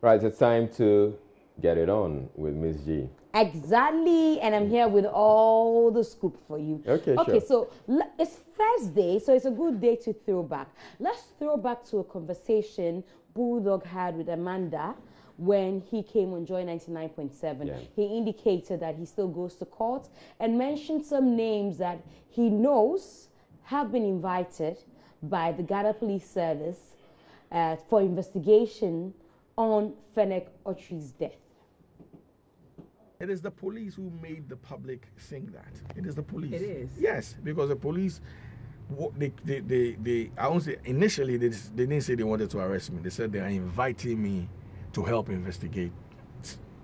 Right, it's time to get it on with Miss G. Exactly, and I'm here with all the scoop for you. Okay, Okay, sure. so it's Thursday, so it's a good day to throw back. Let's throw back to a conversation Bulldog had with Amanda when he came on Joy 99.7. Yeah. He indicated that he still goes to court and mentioned some names that he knows have been invited by the Ghana Police Service for investigation on Fennec Autry's death. It is the police who made the public think that. It is the police. It is? Yes, because the police, I won't say, initially they didn't say they wanted to arrest me. They said they are inviting me to help investigate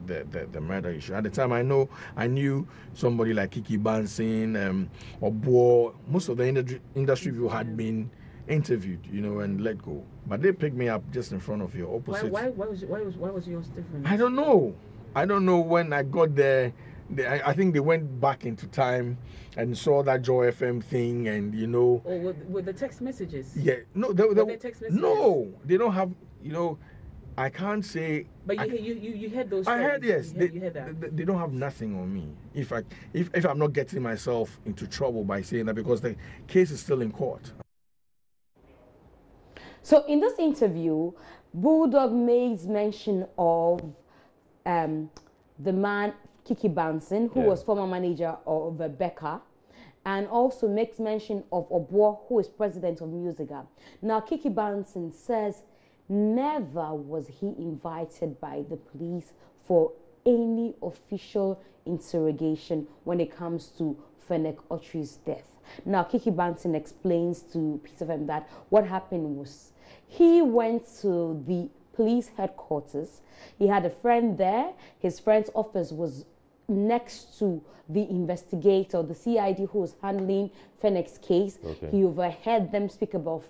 the murder issue. At the time, I knew somebody like Kiki Bansin, or Bo. Most of the industry people had been interviewed, and let go. But they picked me up just in front of your opposite. Why was yours different? I don't know. When I got there. I think they went back into time and saw that Joy FM thing, and Or with the text messages? Yeah, no, they text messages? No, they don't have. I can't say. But you heard those. I heard, yes. You heard that. They don't have nothing on me. If I'm not getting myself into trouble by saying that, because the case is still in court. So in this interview, Bulldog makes mention of the man Kiki Bansin, who was former manager of Becca, and also makes mention of Obuo, who is president of Musica. Now, Kiki Bansin says never was he invited by the police for any official interrogation when it comes to Fennec Autry's death. Now, Kiki Bansin explains to Peace FM that what happened was he went to the police headquarters. He had a friend there. His friend's office was next to the investigator, the CID who was handling Fennec's case. Okay. He overheard them speak about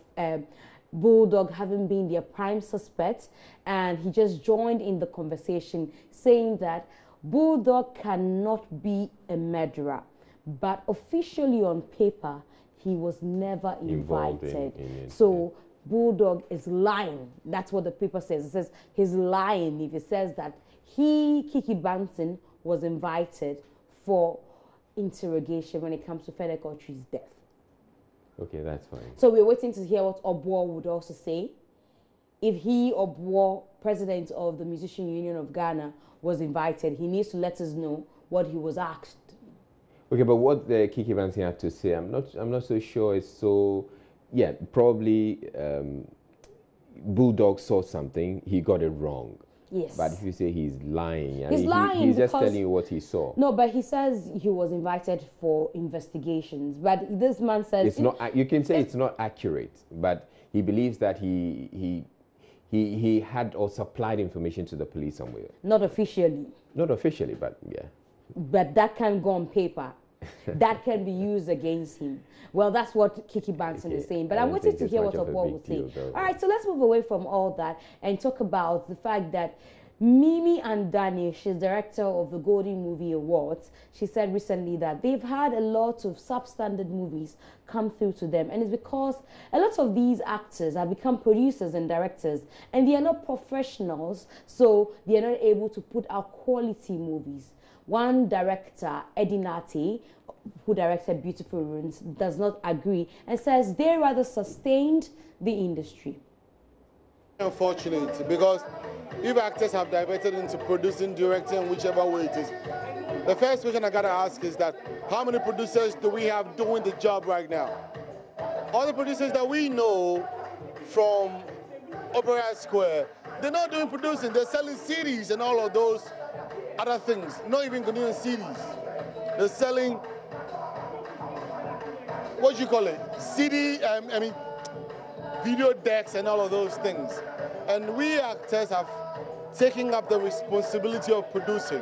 Bulldog having been their prime suspect, and he just joined in the conversation, saying that Bulldog cannot be a murderer, but officially on paper, he was never invited. In it, so Bulldog is lying. That's what the paper says. It says he's lying if he says that he, Kiki Bansin, was invited for interrogation when it comes to Fennec Autry's death. Okay, that's fine. So we're waiting to hear what Obuo would also say. If he, Obuo, president of the Musician Union of Ghana, was invited, he needs to let us know what he was asked. Okay, but what the Kiki Bansin had to say, I'm not so sure it's so. Yeah, probably Bulldog saw something, he got it wrong. Yes. But if you say he's lying, he's just telling you what he saw. No, but he says he was invited for investigations. But this man says it's not. You can say it's not accurate, but he believes that he had or supplied information to the police somewhere. Not officially. Not officially, but yeah. But that can go on paper. That can be used against him. Well, that's what Kiki Bansin is saying. But I wanted to hear what Obuo would say. All right, so let's move away from all that and talk about the fact that Mimi and Danny, she's director of the Golden Movie Awards, she said recently that they've had a lot of substandard movies come through to them. And it's because a lot of these actors have become producers and directors, and they are not professionals, so they are not able to put out quality movies. One director, Eddie Nartey, who directed Beautiful Ruins, does not agree and says they rather sustained the industry. Unfortunate, because if actors have diverted into producing, directing, whichever way it is, the first question I gotta ask is that how many producers do we have doing the job right now? All the producers that we know from Opera Square, they're not doing producing, they're selling CDs and all of those other things, not even doing CDs. They're selling, what you call it, CD, video decks and all of those things. And we actors have taken up the responsibility of producing.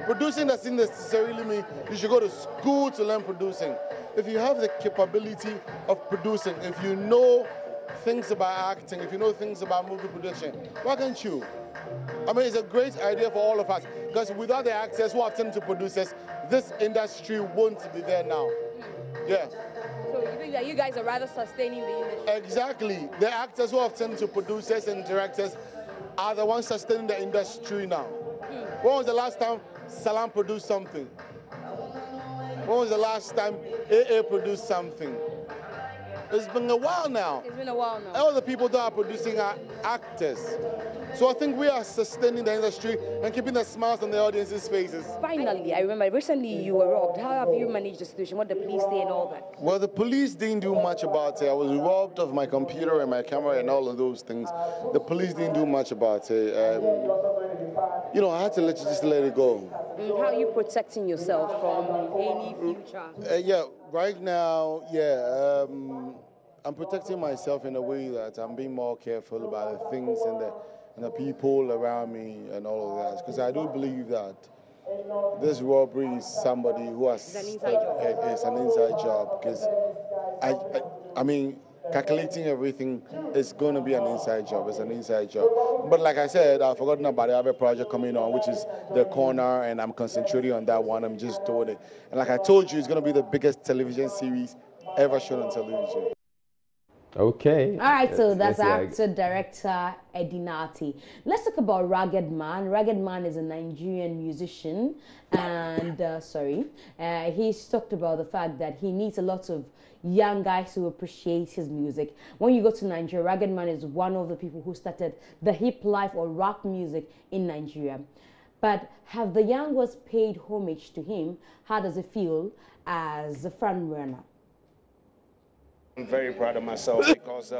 Producing doesn't necessarily mean you should go to school to learn producing. If you have the capability of producing, if you know things about acting, if you know things about movie production, why can't you? I mean, it's a great idea for all of us, because without the actors who have turned to producers, this industry won't be there now. Yeah. So you think that you guys are rather sustaining the industry? Exactly. The actors who have turned to producers and directors, are the ones sustaining the industry now. When was the last time Salam produced something? When was the last time AA produced something? It's been a while now. It's been a while now. All the people that are producing are actors. So I think we are sustaining the industry and keeping the smiles on the audience's faces. Finally, I remember recently you were robbed. How have you managed the situation? What the police say and all that? Well, the police didn't do much about it. I was robbed of my computer and my camera and all of those things. The police didn't do much about it. You know, I had to just let it go. How are you protecting yourself from any future? Yeah, right now, I'm protecting myself in a way that I'm being more careful about the things and the people around me and all of that. Because I do believe that this robbery is somebody who has It's an inside job. Because I mean, calculating everything is going to be an inside job. It's an inside job. But like I said, I've forgotten about it. I have a project coming on, which is The Corner, and I'm concentrating on that one. I'm just doing it. And like I told you, it's going to be the biggest television series ever shown on television. Okay. All right, so that's actor, director Eddie Nartey. Let's talk about Rugged Man. Rugged Man is a Nigerian musician, and he's talked about the fact that he needs a lot of young guys who appreciate his music. When you go to Nigeria, Rugged Man is one of the people who started the hip life or rock music in Nigeria. But have the young ones paid homage to him? How does it feel as a front runner? I'm very proud of myself because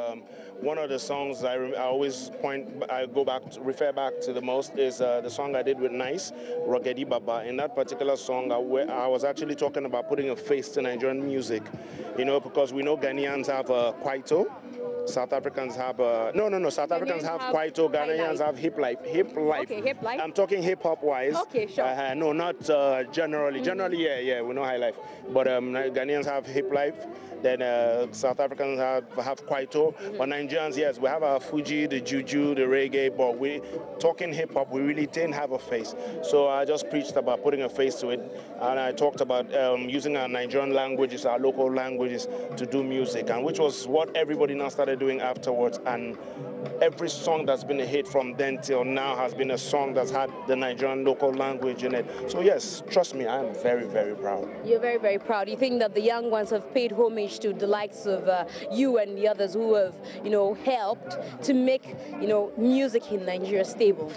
one of the songs I always refer back to the most is the song I did with Nice, Rogedi Baba. In that particular song, I was actually talking about putting a face to Nigerian music, you know, because we know Ghanaians have Kwaito. South Africans have South Africans have Kwaito, Ghanaians have hip life. Okay, hip life. I'm talking hip hop wise. Okay, sure. No, not generally. Generally, yeah, we know high life. But Ghanaians have hip life. Then South Africans have Kwaito. But Nigerians, yes, we have our Fuji, the Juju, the reggae. But we talking hip hop, we really didn't have a face. So I just preached about putting a face to it, and I talked about using our Nigerian languages, our local languages, to do music, and which was what everybody now started doing afterwards. And every song that's been a hit from then till now has been a song that's had the Nigerian local language in it. So yes, trust me, I am very, very proud. You're very, very proud. You think that the young ones have paid homage to the likes of you and the others who have, you know, helped to make, you know, music in Nigeria stable?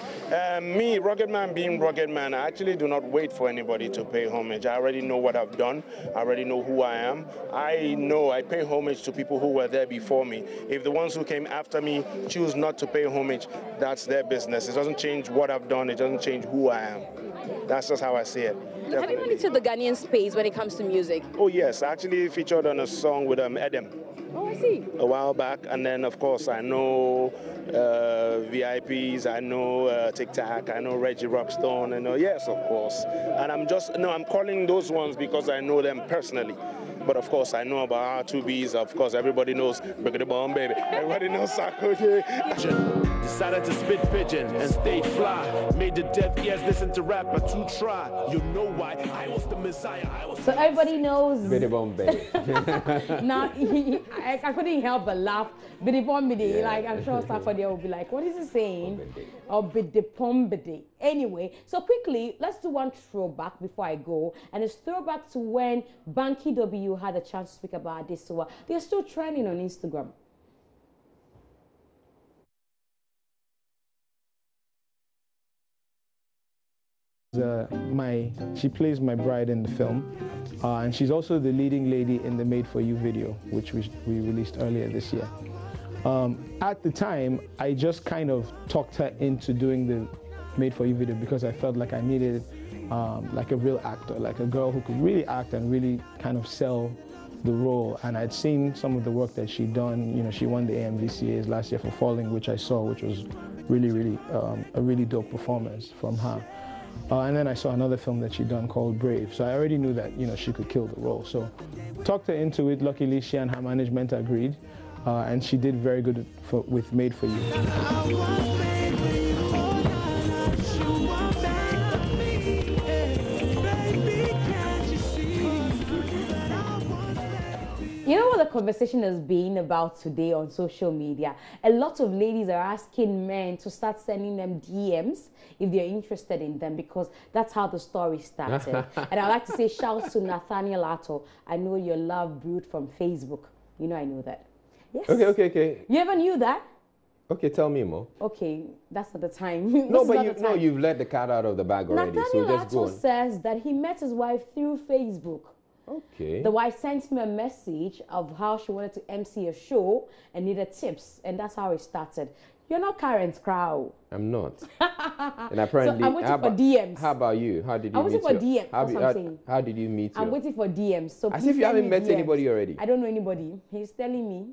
Me, Rugged Man being Rugged Man, I actually do not wait for anybody to pay homage. I already know what I've done. I already know who I am. I know I pay homage to people who were there before me. If the ones who came after me choose not to pay homage, that's their business. It doesn't change what I've done. It doesn't change who I am. That's just how I see it. Definitely. Have you monitored the Ghanaian space when it comes to music? Oh yes, I actually featured on a song with Edem. Oh, I see. A while back, and then of course I know VIPs, I know Tic Tac, I know Reggie Rockstone, I know, yes, of course. And I'm calling those ones because I know them personally. But of course, I know about R2Bs. Of course, everybody knows Big the Bomb, baby. Everybody knows Sarkozy. Decided to spit pigeon and stayed fly. Made the deaf ears listen to rap, but to try. You know why? I was the Messiah. So everybody knows. Biddy Bomb, baby. Now, I couldn't help but laugh. Biddy Bomb, biddy. Like, I'm sure somebody will be like, what is he saying? Or Biddy Bomb, biddy. Anyway, so quickly, let's do one throwback before I go. And it's throwback to when Banky W had a chance to speak about this. So they're still trending on Instagram. She plays my bride in the film, and she's also the leading lady in the Made For You video, which we released earlier this year. At the time, I just kind of talked her into doing the Made For You video because I felt like I needed like a real actor, like a girl who could really act and really kind of sell the role. And I'd seen some of the work that she'd done. You know, she won the AMVCAs last year for Falling, which I saw, which was really a really dope performance from her. And then I saw another film that she'd done called Brave. So I already knew that, you know, she could kill the role. So talked her into it. Luckily, she and her management agreed. And she did very good with Made For You. You know what the conversation has been about today on social media. A lot of ladies are asking men to start sending them DMs if they're interested in them, because that's how the story started. And I'd like to say shouts to Nathaniel Atto. I know your love brewed from Facebook. You know I know that. Yes. Okay. You ever knew that? Okay, tell me more. Okay, that's not the time. No, but you've let the cat out of the bag already. Nathaniel So just go Atto on. says that he met his wife through Facebook. Okay. The wife sent him a message of how she wanted to MC a show and needed tips, and that's how it started. You're not Karen's crowd. I'm not. And apparently, So I'm waiting for DMs. How about you? How did you I'm waiting meet for your, DMs. That's what I'm saying. How did you meet I'm your... waiting for DMs. So As please if you send haven't me met DMs. anybody already. I don't know anybody. He's telling me,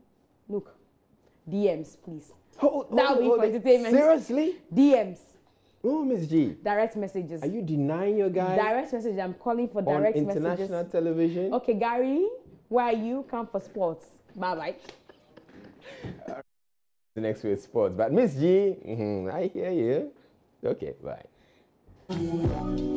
look, DMs, please. Hold for it. entertainment. Seriously? DMs. Oh, Miss G. Direct messages. Are you denying your guy Direct messages. I'm calling for on direct international messages. television? Okay, Gary, where are you? Come for sports. Bye-bye. The next week is sports. But Miss G, I hear you. Okay, bye.